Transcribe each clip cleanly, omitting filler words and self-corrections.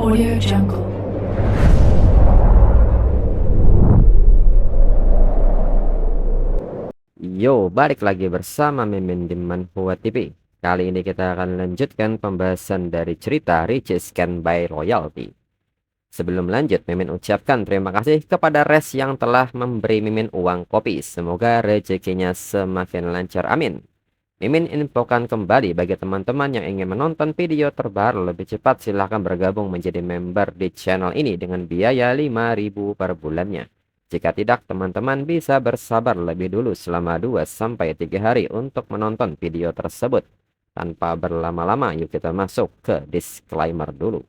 Audio Jungle. Yo, balik lagi bersama Mimin di Manhua TV. Kali ini kita akan lanjutkan pembahasan dari cerita Riches Can Buy Royalty. Sebelum lanjut, Mimin ucapkan terima kasih kepada Res yang telah memberi Mimin uang kopi. Semoga rezekinya semakin lancar, amin. Mimin infokan kembali bagi teman-teman yang ingin menonton video terbaru lebih cepat, silahkan bergabung menjadi member di channel ini dengan biaya 5.000 per bulannya. Jika tidak, teman-teman bisa bersabar lebih dulu selama 2-3 hari untuk menonton video tersebut. Tanpa berlama-lama, yuk kita masuk ke disclaimer dulu.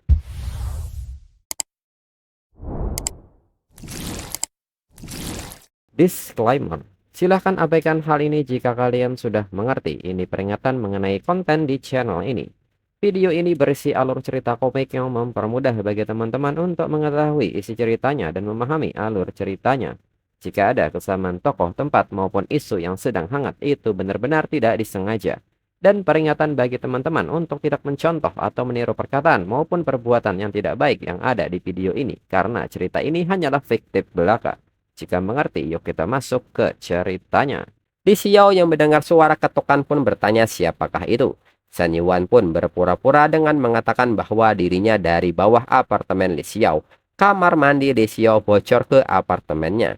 Disclaimer. Silahkan abaikan hal ini jika kalian sudah mengerti. Ini peringatan mengenai konten di channel ini. Video ini berisi alur cerita komik yang mempermudah bagi teman-teman untuk mengetahui isi ceritanya dan memahami alur ceritanya. Jika ada kesamaan tokoh, tempat, maupun isu yang sedang hangat, itu benar-benar tidak disengaja. Dan peringatan bagi teman-teman untuk tidak mencontoh atau meniru perkataan maupun perbuatan yang tidak baik yang ada di video ini, karena cerita ini hanyalah fiktif belaka. Jika mengerti, yuk kita masuk ke ceritanya. Di Xiao yang mendengar suara ketukan pun bertanya siapakah itu. Shen Yuan pun berpura-pura dengan mengatakan bahwa dirinya dari bawah apartemen Li Xiao. Kamar mandi Li Xiao bocor ke apartemennya.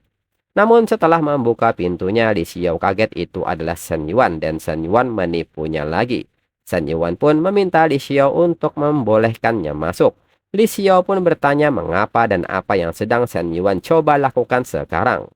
Namun setelah membuka pintunya, Li Xiao kaget itu adalah Shen Yuan dan Shen Yuan menipunya lagi. Shen Yuan pun meminta Li Xiao untuk membolehkannya masuk. Li Xiao pun bertanya mengapa dan apa yang sedang Shen Yuan coba lakukan sekarang.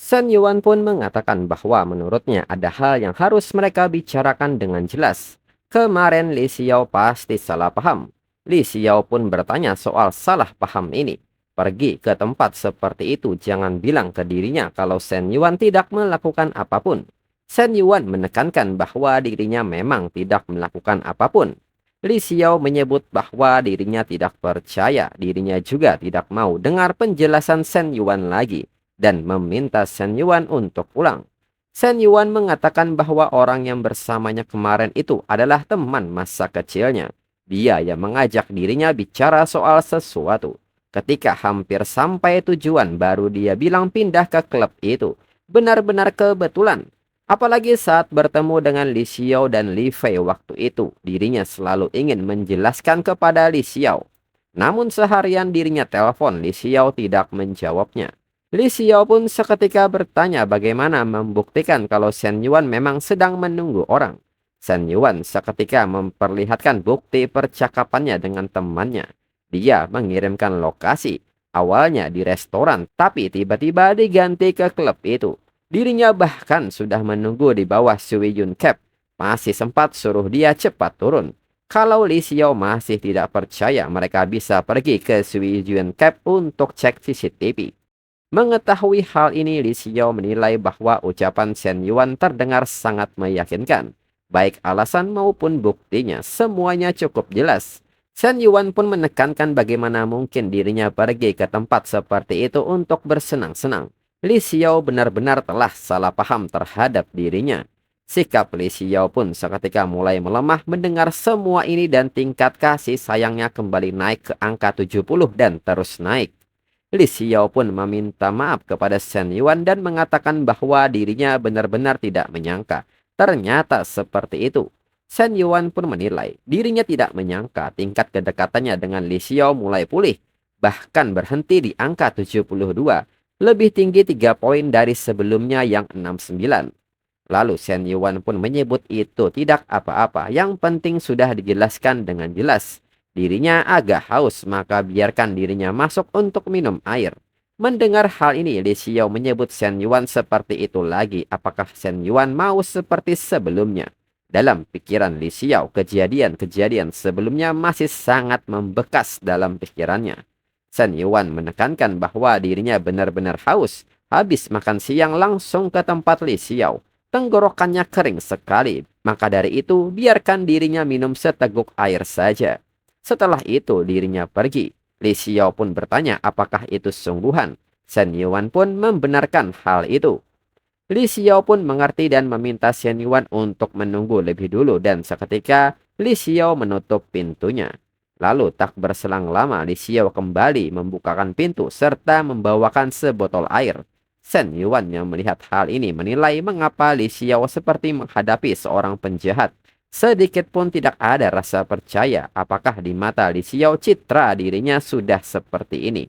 Shen Yuan pun mengatakan bahwa menurutnya ada hal yang harus mereka bicarakan dengan jelas. Kemarin Li Xiao pasti salah paham. Li Xiao pun bertanya soal salah paham ini. Pergi ke tempat seperti itu, jangan bilang ke dirinya kalau Shen Yuan tidak melakukan apapun. Shen Yuan menekankan bahwa dirinya memang tidak melakukan apapun. Li Xiao menyebut bahwa dirinya tidak percaya, dirinya juga tidak mau dengar penjelasan Shen Yuan lagi, dan meminta Shen Yuan untuk pulang. Shen Yuan mengatakan bahwa orang yang bersamanya kemarin itu adalah teman masa kecilnya. Dia yang mengajak dirinya bicara soal sesuatu. Ketika hampir sampai tujuan, baru dia bilang pindah ke klub itu. Benar-benar kebetulan. Apalagi saat bertemu dengan Li Xiao dan Li Fei waktu itu, dirinya selalu ingin menjelaskan kepada Li Xiao. Namun seharian dirinya telepon, Li Xiao tidak menjawabnya. Li Xiao pun seketika bertanya bagaimana membuktikan kalau Shen Yuan memang sedang menunggu orang. Shen Yuan seketika memperlihatkan bukti percakapannya dengan temannya. Dia mengirimkan lokasi, awalnya di restoran, tapi tiba-tiba diganti ke klub itu. Dirinya bahkan sudah menunggu di bawah Sui Yun Cap. Masih sempat suruh dia cepat turun. Kalau Li Xiao masih tidak percaya, mereka bisa pergi ke Sui Yun Cap untuk cek CCTV. Mengetahui hal ini, Li Xiao menilai bahwa ucapan Shen Yuan terdengar sangat meyakinkan. Baik alasan maupun buktinya, semuanya cukup jelas. Shen Yuan pun menekankan bagaimana mungkin dirinya pergi ke tempat seperti itu untuk bersenang-senang. Li Xiao benar-benar telah salah paham terhadap dirinya. Sikap Li Xiao pun seketika mulai melemah mendengar semua ini dan tingkat kasih sayangnya kembali naik ke angka 70 dan terus naik. Li Xiao pun meminta maaf kepada Shen Yuan dan mengatakan bahwa dirinya benar-benar tidak menyangka. Ternyata seperti itu. Shen Yuan pun menilai dirinya tidak menyangka tingkat kedekatannya dengan Li Xiao mulai pulih. Bahkan berhenti di angka 72. Lebih tinggi 3 poin dari sebelumnya yang 69. Lalu Shen Yuan pun menyebut itu tidak apa-apa. Yang penting sudah dijelaskan dengan jelas. Dirinya agak haus, maka biarkan dirinya masuk untuk minum air. Mendengar hal ini, Li Xiao menyebut Shen Yuan seperti itu lagi. Apakah Shen Yuan mau seperti sebelumnya? Dalam pikiran Li Xiao, kejadian-kejadian sebelumnya masih sangat membekas dalam pikirannya. Shen Yuan menekankan bahwa dirinya benar-benar haus. Habis makan siang langsung ke tempat Li Xiao. Tenggorokannya kering sekali. Maka dari itu, biarkan dirinya minum seteguk air saja. Setelah itu dirinya pergi. Li Xiao pun bertanya apakah itu sungguhan. Shen Yuan pun membenarkan hal itu. Li Xiao pun mengerti dan meminta Shen Yuan untuk menunggu lebih dulu dan seketika Li Xiao menutup pintunya. Lalu tak berselang lama Li Xiao kembali membukakan pintu serta membawakan sebotol air. Shen Yuan yang melihat hal ini menilai mengapa Li Xiao seperti menghadapi seorang penjahat. Sedikit pun tidak ada rasa percaya apakah di mata Li Xiao citra dirinya sudah seperti ini.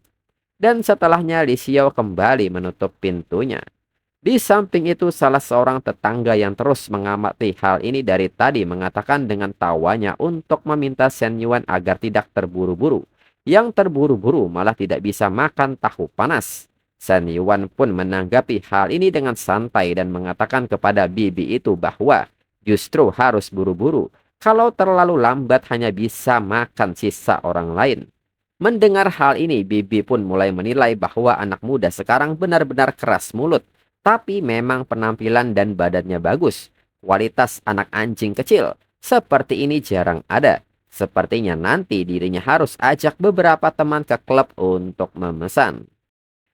Dan setelahnya Li Xiao kembali menutup pintunya. Di samping itu, salah seorang tetangga yang terus mengamati hal ini dari tadi mengatakan dengan tawanya untuk meminta Shen Yuan agar tidak terburu-buru. Yang terburu-buru malah tidak bisa makan tahu panas. Shen Yuan pun menanggapi hal ini dengan santai dan mengatakan kepada bibi itu bahwa justru harus buru-buru. Kalau terlalu lambat hanya bisa makan sisa orang lain. Mendengar hal ini, bibi pun mulai menilai bahwa anak muda sekarang benar-benar keras mulut. Tapi memang penampilan dan badannya bagus. Kualitas anak anjing kecil seperti ini jarang ada. Sepertinya nanti dirinya harus ajak beberapa teman ke klub untuk memesan.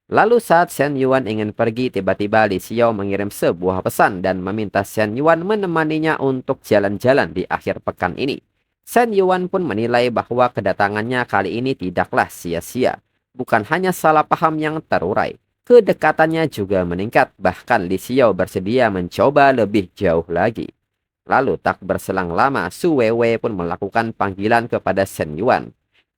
Lalu saat Shen Yuan ingin pergi, tiba-tiba Li Xiao mengirim sebuah pesan dan meminta Shen Yuan menemaninya untuk jalan-jalan di akhir pekan ini. Shen Yuan pun menilai bahwa kedatangannya kali ini tidaklah sia-sia. Bukan hanya salah paham yang terurai. Kedekatannya juga meningkat, bahkan Li Xiao bersedia mencoba lebih jauh lagi. Lalu tak berselang lama, Su Weiwei pun melakukan panggilan kepada Shen Yuan.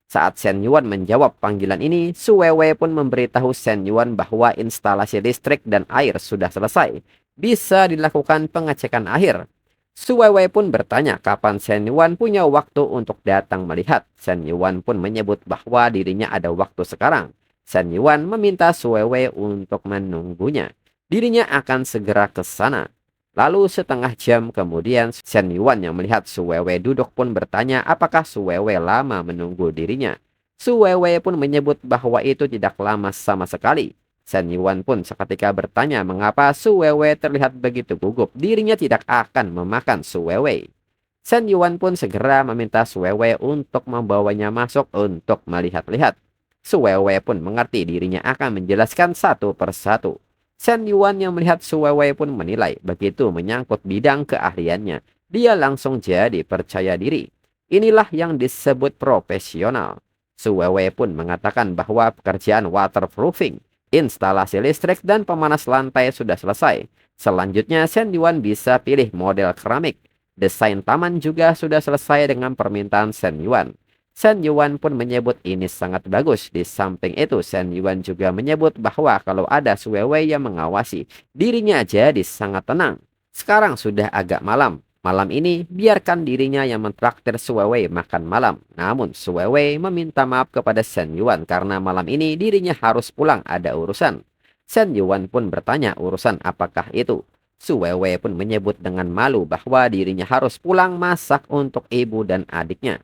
Saat Shen Yuan menjawab panggilan ini, Su Weiwei pun memberitahu Shen Yuan bahwa instalasi listrik dan air sudah selesai. Bisa dilakukan pengecekan akhir. Su Weiwei pun bertanya kapan Shen Yuan punya waktu untuk datang melihat. Shen Yuan pun menyebut bahwa dirinya ada waktu sekarang. Shen Yuan meminta Su Weiwei untuk menunggunya. Dirinya akan segera ke sana. Lalu setengah jam kemudian Shen Yuan yang melihat Su Weiwei duduk pun bertanya apakah Su Weiwei lama menunggu dirinya. Su Weiwei pun menyebut bahwa itu tidak lama sama sekali. Shen Yuan pun seketika bertanya mengapa Su Weiwei terlihat begitu gugup. Dirinya tidak akan memakan Su Weiwei. Shen Yuan pun segera meminta Su Weiwei untuk membawanya masuk untuk melihat-lihat. Su Weiwei pun mengerti dirinya akan menjelaskan satu persatu. Shen Yuan yang melihat Su Weiwei pun menilai begitu menyangkut bidang keahliannya. Dia langsung jadi percaya diri. Inilah yang disebut profesional. Su Weiwei pun mengatakan bahwa pekerjaan waterproofing, instalasi listrik dan pemanas lantai sudah selesai. Selanjutnya Shen Yuan bisa pilih model keramik. Desain taman juga sudah selesai dengan permintaan Shen Yuan. Shen Yuan pun menyebut ini sangat bagus. Di samping itu, Shen Yuan juga menyebut bahwa kalau ada Su Weiwei yang mengawasi, dirinya jadi sangat tenang. Sekarang sudah agak malam. Malam ini, biarkan dirinya yang mentraktir Su Weiwei makan malam. Namun, Su Weiwei meminta maaf kepada Shen Yuan karena malam ini dirinya harus pulang ada urusan. Shen Yuan pun bertanya urusan apakah itu. Su Weiwei pun menyebut dengan malu bahwa dirinya harus pulang masak untuk ibu dan adiknya.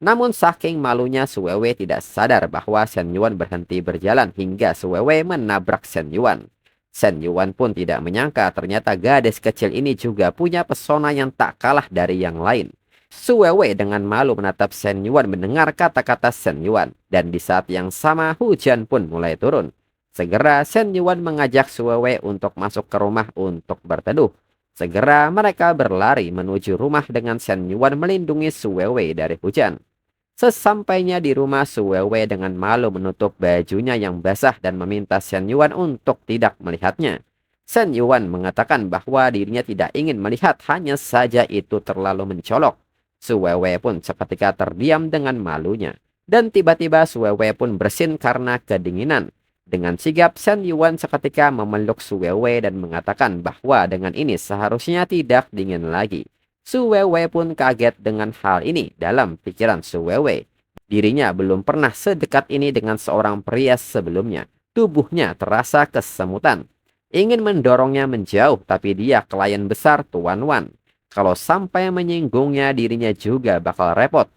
Namun saking malunya Su Weiwei tidak sadar bahwa Shen Yuan berhenti berjalan hingga Su Weiwei menabrak Shen Yuan. Shen Yuan pun tidak menyangka ternyata gadis kecil ini juga punya pesona yang tak kalah dari yang lain. Su Weiwei dengan malu menatap Shen Yuan mendengar kata-kata Shen Yuan. Dan di saat yang sama hujan pun mulai turun. Segera Shen Yuan mengajak Su Weiwei untuk masuk ke rumah untuk berteduh. Segera mereka berlari menuju rumah dengan Shen Yuan melindungi Su Weiwei dari hujan. Sesampainya di rumah, Su Weiwei dengan malu menutup bajunya yang basah dan meminta Shen Yuan untuk tidak melihatnya. Shen Yuan mengatakan bahwa dirinya tidak ingin melihat, hanya saja itu terlalu mencolok. Su Weiwei pun seketika terdiam dengan malunya. Dan tiba-tiba Su Weiwei pun bersin karena kedinginan. Dengan sigap Shen Yuan seketika memeluk Su Weiwei dan mengatakan bahwa dengan ini seharusnya tidak dingin lagi. Su Weiwei pun kaget dengan hal ini. Dalam pikiran Su Weiwei, dirinya belum pernah sedekat ini dengan seorang pria sebelumnya. Tubuhnya terasa kesemutan. Ingin mendorongnya menjauh, tapi dia klien besar Tuan Wan. Kalau sampai menyinggungnya, dirinya juga bakal repot.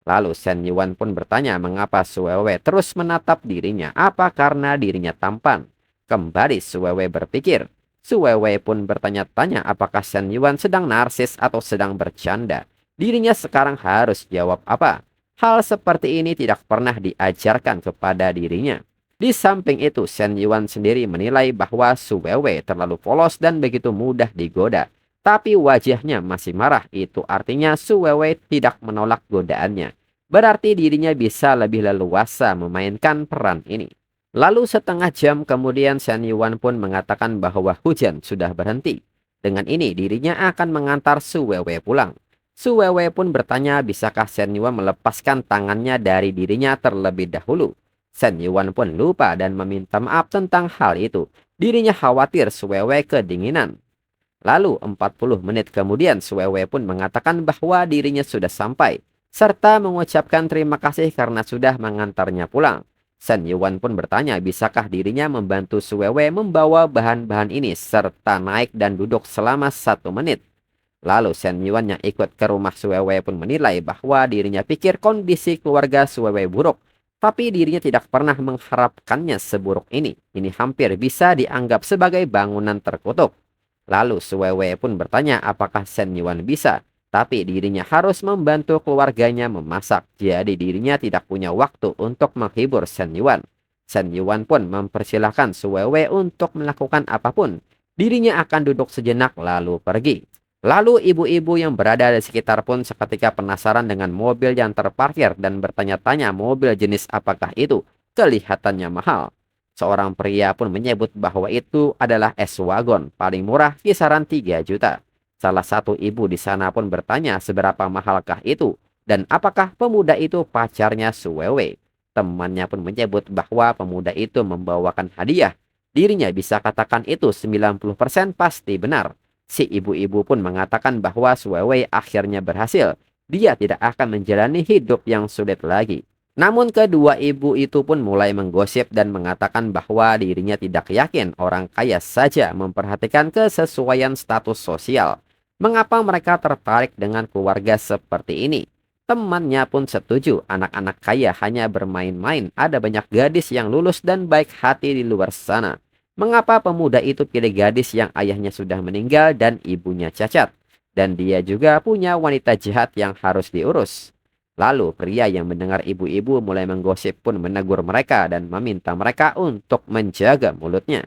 Lalu Shen Yuan pun bertanya mengapa Su Weiwei terus menatap dirinya. Apa karena dirinya tampan? Kembali Su Weiwei berpikir. Su Weiwei pun bertanya-tanya apakah Shen Yuan sedang narsis atau sedang bercanda. Dirinya sekarang harus jawab apa? Hal seperti ini tidak pernah diajarkan kepada dirinya. Di samping itu, Shen Yuan sendiri menilai bahwa Su Weiwei terlalu polos dan begitu mudah digoda. Tapi wajahnya masih marah. Itu artinya Su Weiwei tidak menolak godaannya. Berarti dirinya bisa lebih leluasa memainkan peran ini. Lalu setengah jam kemudian Shen Yuan pun mengatakan bahwa hujan sudah berhenti. Dengan ini dirinya akan mengantar Su Weiwei pulang. Su Weiwei pun bertanya bisakah Shen Yuan melepaskan tangannya dari dirinya terlebih dahulu. Shen Yuan pun lupa dan meminta maaf tentang hal itu. Dirinya khawatir Su Weiwei kedinginan. Lalu 40 menit kemudian Su Weiwei pun mengatakan bahwa dirinya sudah sampai, serta mengucapkan terima kasih karena sudah mengantarnya pulang. Shen Yuan pun bertanya bisakah dirinya membantu Su Weiwei membawa bahan-bahan ini serta naik dan duduk selama 1 menit. Lalu Shen Yuan yang ikut ke rumah Su Weiwei pun menilai bahwa dirinya pikir kondisi keluarga Su Weiwei buruk. Tapi dirinya tidak pernah mengharapkannya seburuk ini. Ini hampir bisa dianggap sebagai bangunan terkutuk. Lalu Su Weiwei pun bertanya apakah Shen Yuan bisa, tapi dirinya harus membantu keluarganya memasak, jadi dirinya tidak punya waktu untuk menghibur Shen Yuan. Shen Yuan pun mempersilahkan Su Weiwei untuk melakukan apapun. Dirinya akan duduk sejenak lalu pergi. Lalu ibu-ibu yang berada di sekitar pun seketika penasaran dengan mobil yang terparkir dan bertanya-tanya mobil jenis apakah itu. Kelihatannya mahal. Seorang pria pun menyebut bahwa itu adalah S-Wagon paling murah kisaran 3 juta. Salah satu ibu di sana pun bertanya seberapa mahalkah itu dan apakah pemuda itu pacarnya Su Weiwei. Temannya pun menyebut bahwa pemuda itu membawakan hadiah. Dirinya bisa katakan itu 90% pasti benar. Si ibu-ibu pun mengatakan bahwa Su Weiwei akhirnya berhasil. Dia tidak akan menjalani hidup yang sulit lagi. Namun kedua ibu itu pun mulai menggosip dan mengatakan bahwa dirinya tidak yakin orang kaya saja memperhatikan kesesuaian status sosial. Mengapa mereka tertarik dengan keluarga seperti ini? Temannya pun setuju, anak-anak kaya hanya bermain-main, ada banyak gadis yang lulus dan baik hati di luar sana. Mengapa pemuda itu pilih gadis yang ayahnya sudah meninggal dan ibunya cacat? Dan dia juga punya wanita jahat yang harus diurus. Lalu pria yang mendengar ibu-ibu mulai menggosip pun menegur mereka dan meminta mereka untuk menjaga mulutnya.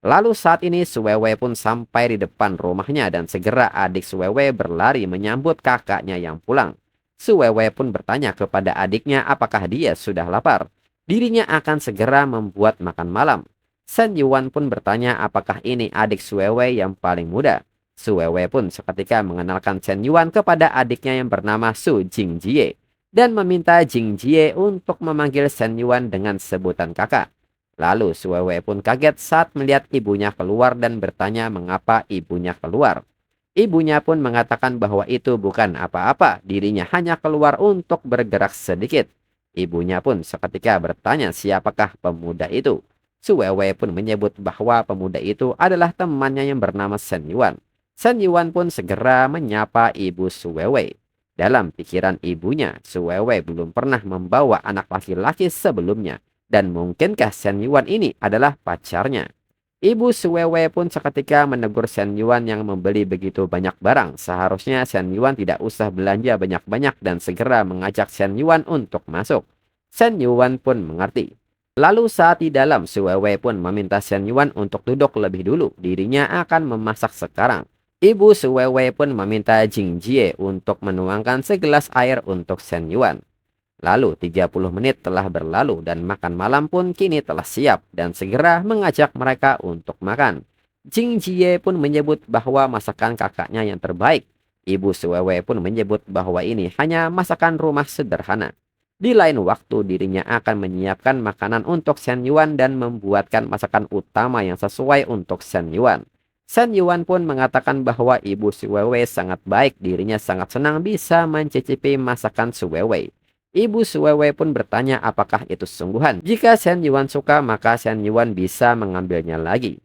Lalu saat ini Su Weiwei pun sampai di depan rumahnya dan segera adik Su Weiwei berlari menyambut kakaknya yang pulang. Su Weiwei pun bertanya kepada adiknya apakah dia sudah lapar. Dirinya akan segera membuat makan malam. Shen Yuan pun bertanya apakah ini adik Su Weiwei yang paling muda. Su Weiwei pun seketika mengenalkan Shen Yuan kepada adiknya yang bernama Su Jingjie dan meminta Jingjie untuk memanggil Shen Yuan dengan sebutan kakak. Lalu Su Weiwei pun kaget saat melihat ibunya keluar dan bertanya mengapa ibunya keluar. Ibunya pun mengatakan bahwa itu bukan apa-apa, dirinya hanya keluar untuk bergerak sedikit. Ibunya pun seketika bertanya siapakah pemuda itu. Su Weiwei pun menyebut bahwa pemuda itu adalah temannya yang bernama Shen Yuan. Shen Yuan pun segera menyapa ibu Su Weiwei. Dalam pikiran ibunya, Su Weiwei belum pernah membawa anak laki-laki sebelumnya. Dan mungkinkah Shen Yuan ini adalah pacarnya? Ibu Su Weiwei pun seketika menegur Shen Yuan yang membeli begitu banyak barang. Seharusnya Shen Yuan tidak usah belanja banyak-banyak dan segera mengajak Shen Yuan untuk masuk. Shen Yuan pun mengerti. Lalu saat di dalam, Su Weiwei pun meminta Shen Yuan untuk duduk lebih dulu. Dirinya akan memasak sekarang. Ibu Su Weiwei pun meminta Jingjie untuk menuangkan segelas air untuk Shen Yuan. Lalu 30 menit telah berlalu dan makan malam pun kini telah siap dan segera mengajak mereka untuk makan. Jingjie pun menyebut bahwa masakan kakaknya yang terbaik. Ibu Su Weiwei pun menyebut bahwa ini hanya masakan rumah sederhana. Di lain waktu dirinya akan menyiapkan makanan untuk Shen Yuan dan membuatkan masakan utama yang sesuai untuk Shen Yuan. Shen Yuan pun mengatakan bahwa ibu Su Weiwei sangat baik, dirinya sangat senang bisa mencicipi masakan Su Weiwei. Ibu Su Weiwei pun bertanya apakah itu sungguhan. Jika Shen Yuan suka maka Shen Yuan bisa mengambilnya lagi.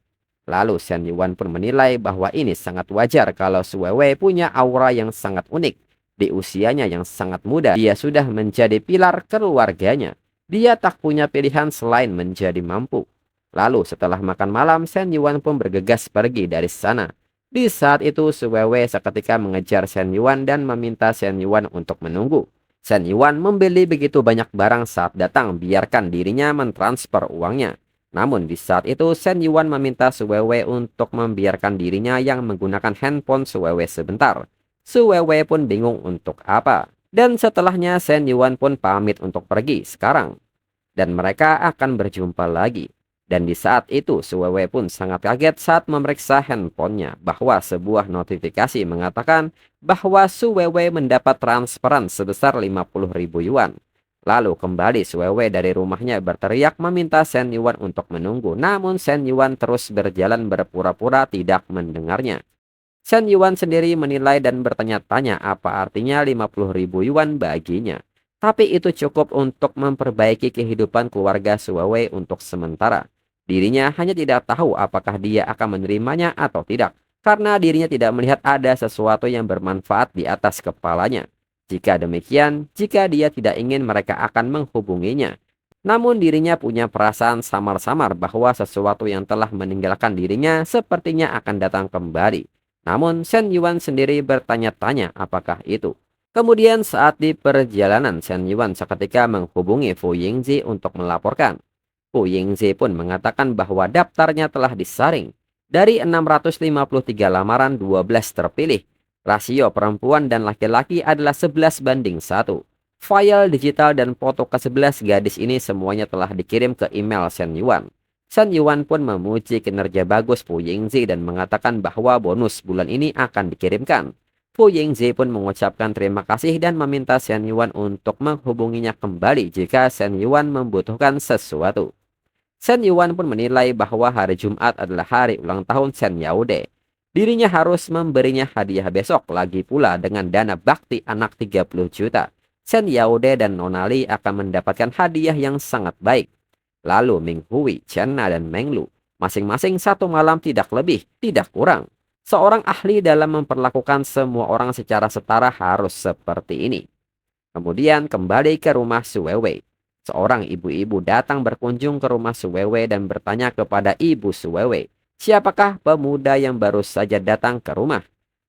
Lalu Shen Yuan pun menilai bahwa ini sangat wajar kalau Su Weiwei punya aura yang sangat unik. Di usianya yang sangat muda, dia sudah menjadi pilar keluarganya. Dia tak punya pilihan selain menjadi mampu. Lalu setelah makan malam, Shen Yuan pun bergegas pergi dari sana. Di saat itu Su Weiwei seketika mengejar Shen Yuan dan meminta Shen Yuan untuk menunggu. Shen Yuan membeli begitu banyak barang saat datang, biarkan dirinya mentransfer uangnya. Namun di saat itu Shen Yuan meminta Su Weiwei untuk membiarkan dirinya yang menggunakan handphone Su Weiwei sebentar. Su Weiwei pun bingung untuk apa. Dan setelahnya Shen Yuan pun pamit untuk pergi sekarang. Dan mereka akan berjumpa lagi. Dan di saat itu Su Weiwei pun sangat kaget saat memeriksa handphonenya bahwa sebuah notifikasi mengatakan bahwa Su Weiwei mendapat transferan sebesar 50.000 yuan. Lalu kembali Su Weiwei dari rumahnya berteriak meminta Shen Yuan untuk menunggu. Namun Shen Yuan terus berjalan berpura-pura tidak mendengarnya. Shen Yuan sendiri menilai dan bertanya-tanya apa artinya 50.000 yuan baginya. Tapi itu cukup untuk memperbaiki kehidupan keluarga Su Weiwei untuk sementara. Dirinya hanya tidak tahu apakah dia akan menerimanya atau tidak, karena dirinya tidak melihat ada sesuatu yang bermanfaat di atas kepalanya. Jika demikian, jika dia tidak ingin mereka akan menghubunginya. Namun dirinya punya perasaan samar-samar bahwa sesuatu yang telah meninggalkan dirinya sepertinya akan datang kembali. Namun Shen Yuan sendiri bertanya-tanya apakah itu. Kemudian saat di perjalanan Shen Yuan seketika menghubungi Fu Yingzi untuk melaporkan. Fu Yingzi pun mengatakan bahwa daftarnya telah disaring. Dari 653 lamaran 12 terpilih. Rasio perempuan dan laki-laki adalah 11:1. File digital dan foto ke-11 gadis ini semuanya telah dikirim ke email Shen Yuan. Shen Yuan pun memuji kinerja bagus Fu Yingzi dan mengatakan bahwa bonus bulan ini akan dikirimkan. Fu Yingzi pun mengucapkan terima kasih dan meminta Shen Yuan untuk menghubunginya kembali jika Shen Yuan membutuhkan sesuatu. Shen Yuan pun menilai bahwa hari Jumat adalah hari ulang tahun Shen Yaude. Dirinya harus memberinya hadiah besok, lagi pula dengan dana bakti anak 30 juta. Shen Yaude dan Nonali akan mendapatkan hadiah yang sangat baik. Lalu Ming Hui, Chen Na, dan Meng Lu masing-masing 1 malam tidak lebih, tidak kurang. Seorang ahli dalam memperlakukan semua orang secara setara harus seperti ini. Kemudian kembali ke rumah Su Weiwei. Seorang ibu-ibu datang berkunjung ke rumah Su Weiwei dan bertanya kepada ibu Su Weiwei, siapakah pemuda yang baru saja datang ke rumah?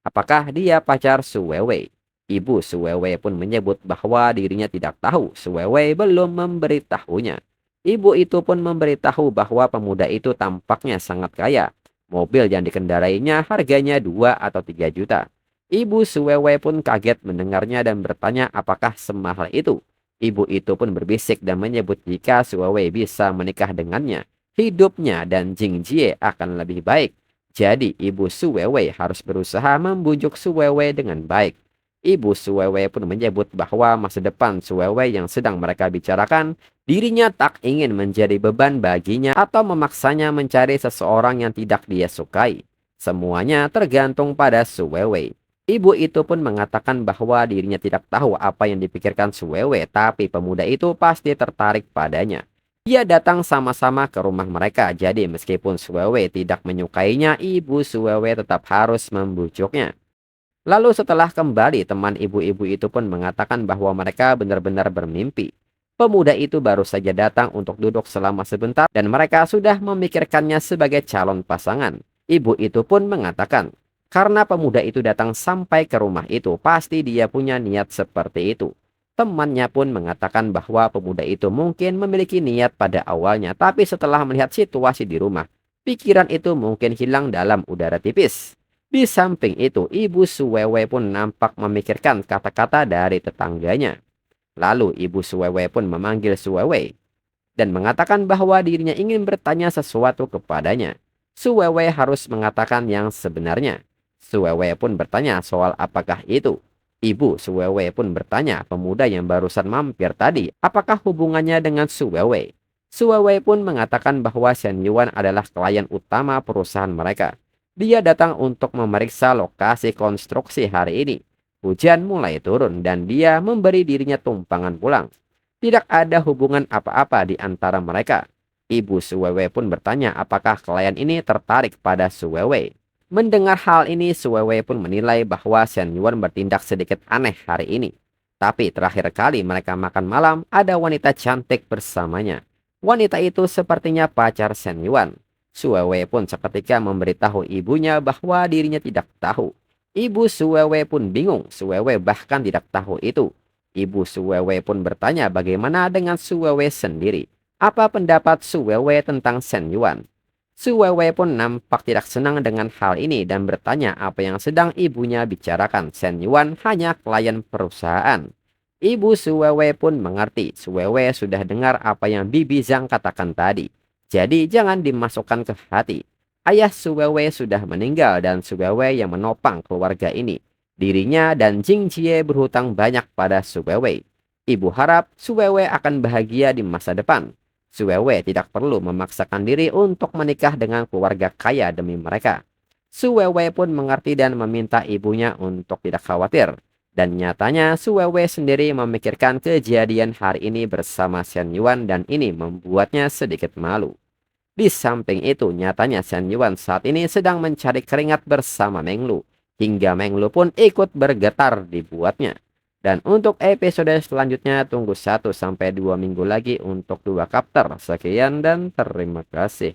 Apakah dia pacar Su Weiwei? Ibu Su Weiwei pun menyebut bahwa dirinya tidak tahu. Su Weiwei belum memberitahunya. Ibu itu pun memberitahu bahwa pemuda itu tampaknya sangat kaya. Mobil yang dikendarainya harganya 2 atau 3 juta. Ibu Su Weiwei pun kaget mendengarnya dan bertanya apakah semahal itu. Ibu itu pun berbisik dan menyebut jika Su Weiwei bisa menikah dengannya, hidupnya dan Jing Jie akan lebih baik. Jadi ibu Su Weiwei harus berusaha membujuk Su Weiwei dengan baik. Ibu Su Weiwei pun menyebut bahwa masa depan Su Weiwei yang sedang mereka bicarakan, dirinya tak ingin menjadi beban baginya atau memaksanya mencari seseorang yang tidak dia sukai. Semuanya tergantung pada Su Weiwei. Ibu itu pun mengatakan bahwa dirinya tidak tahu apa yang dipikirkan Su Weiwei, tapi pemuda itu pasti tertarik padanya. Dia datang sama-sama ke rumah mereka, jadi meskipun Su Weiwei tidak menyukainya, ibu Su Weiwei tetap harus membujuknya. Lalu setelah kembali, teman ibu-ibu itu pun mengatakan bahwa mereka benar-benar bermimpi. Pemuda itu baru saja datang untuk duduk selama sebentar dan mereka sudah memikirkannya sebagai calon pasangan. Ibu itu pun mengatakan, karena pemuda itu datang sampai ke rumah itu, pasti dia punya niat seperti itu. Temannya pun mengatakan bahwa pemuda itu mungkin memiliki niat pada awalnya, tapi setelah melihat situasi di rumah, pikiran itu mungkin hilang dalam udara tipis. Di samping itu, ibu Su Weiwei pun nampak memikirkan kata-kata dari tetangganya. Lalu ibu Su Weiwei pun memanggil Su Weiwei dan mengatakan bahwa dirinya ingin bertanya sesuatu kepadanya. Su Weiwei harus mengatakan yang sebenarnya. Su Weiwei pun bertanya soal apakah itu. Ibu Su Weiwei pun bertanya pemuda yang barusan mampir tadi, apakah hubungannya dengan Su Weiwei. Su Weiwei pun mengatakan bahwa Shen Yuan adalah klien utama perusahaan mereka. Dia datang untuk memeriksa lokasi konstruksi hari ini. Hujan mulai turun dan dia memberi dirinya tumpangan pulang. Tidak ada hubungan apa-apa di antara mereka. Ibu Su Weiwei pun bertanya apakah klien ini tertarik pada Su Weiwei. Mendengar hal ini, Su Weiwei pun menilai bahwa Shen Yuan bertindak sedikit aneh hari ini. Tapi terakhir kali mereka makan malam, ada wanita cantik bersamanya. Wanita itu sepertinya pacar Shen Yuan. Su Weiwei pun seketika memberitahu ibunya bahwa dirinya tidak tahu. Ibu Su Weiwei pun bingung, Su Weiwei bahkan tidak tahu itu. Ibu Su Weiwei pun bertanya bagaimana dengan Su Weiwei sendiri. Apa pendapat Su Weiwei tentang Shen Yuan? Su Weiwei pun nampak tidak senang dengan hal ini dan bertanya apa yang sedang ibunya bicarakan. Shen Yuan hanya klien perusahaan. Ibu Suwewe pun mengerti. Suwewe sudah dengar apa yang Bibi Zhang katakan tadi. Jadi jangan dimasukkan ke hati. Ayah Suwewe sudah meninggal dan Suwewe yang menopang keluarga ini. Dirinya dan Jing Jie berhutang banyak pada Suwewe. Ibu harap Suwewe akan bahagia di masa depan. Suwewe tidak perlu memaksakan diri untuk menikah dengan keluarga kaya demi mereka. Suwewe pun mengerti dan meminta ibunya untuk tidak khawatir. Dan nyatanya Suwewe sendiri memikirkan kejadian hari ini bersama Shen Yuan dan ini membuatnya sedikit malu. Di samping itu nyatanya Shen Yuan saat ini sedang mencari keringat bersama Menglu. Hingga Menglu pun ikut bergetar dibuatnya. Dan untuk episode selanjutnya tunggu 1-2 minggu lagi untuk 2 chapter. Sekian dan terima kasih.